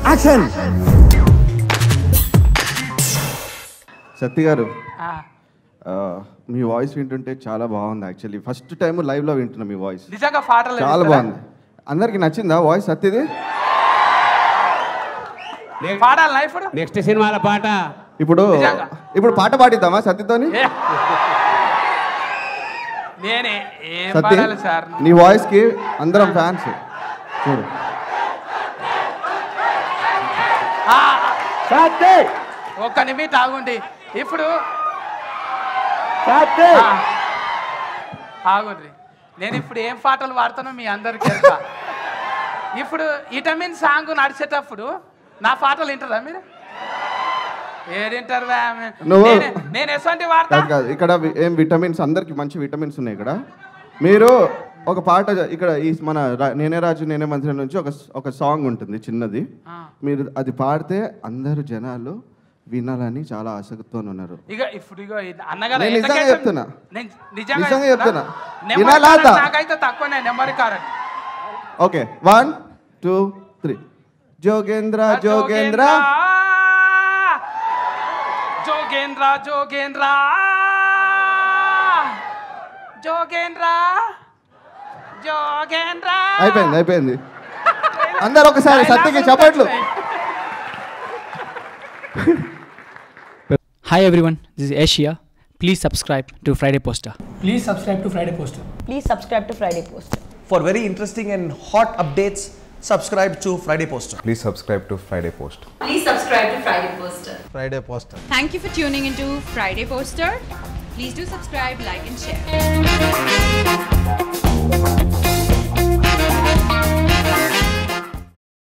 Action. సత్య గారు, మీ voice వింటుంటే చాలా బాగుంది. యాక్చువల్లీ ఫస్ట్ టైం లైవ్లో వింటున్నా మీ వాయిస్. నిజంగా పాటలు చాలా బాగుంది. అందరికి నచ్చిందా వాయిస్ సత్యది? పాడాలి ఇప్పుడు నెక్స్ట్ సినిమాల పాట. ఇప్పుడు పాట పాడిద్దామా సత్యతోని? నేనే ఏం సత్య, పాడాలి సార్? నీ వాయిస్ కి అందరం ఫ్యాన్స్. చూడు ఒక్క నిమిషం ఆగుండి. ఇప్పుడు ఆగుండ్రి. నేను ఇప్పుడు ఏం పాటలు పాడుతానో మీ అందరికి తెలుసా? ఇప్పుడు విటమిన్ సాంగ్ నడిచేటప్పుడు నా పాటలు వింటారా మీరు? ఏడింటారు? నేను ఎటువంటి వాడతా కాదు. ఇక్కడ ఏం విటమిన్స్, అందరికి మంచి విటమిన్స్ ఉన్నాయి. ఇక్కడ మీరు ఒక పాట, ఇక్కడ ఈ మన నేనే రాజు నేనే మంత్రి నుంచి ఒక సాంగ్ ఉంటుంది చిన్నది. మీరు అది పాడితే అందరు జనాలు వినాలని చాలా ఆసక్తితో ఉన్నారు. ఇక ఇప్పుడు అన్నగారు నిజంగా చెప్తున్నా, నిజంగా చెప్తున్నా. నాకైతే తక్కువనే number correct. Okay, 1 2 3. Jogendra Jogendra Jogendra Jogendra Jogendra Jogendra. అయిపోయింది. అందరు ఒకసారి సత్యకి చప్పట్లు. Hi everyone, this is Asia. Please subscribe to Friday Poster. Please subscribe to Friday Poster. Please subscribe to Friday Poster. For very interesting and hot updates, subscribe to Friday Poster. Please subscribe to Friday Poster. Please subscribe to Friday Poster. Friday Poster. Thank you for tuning into Friday Poster. Please do subscribe, like and share.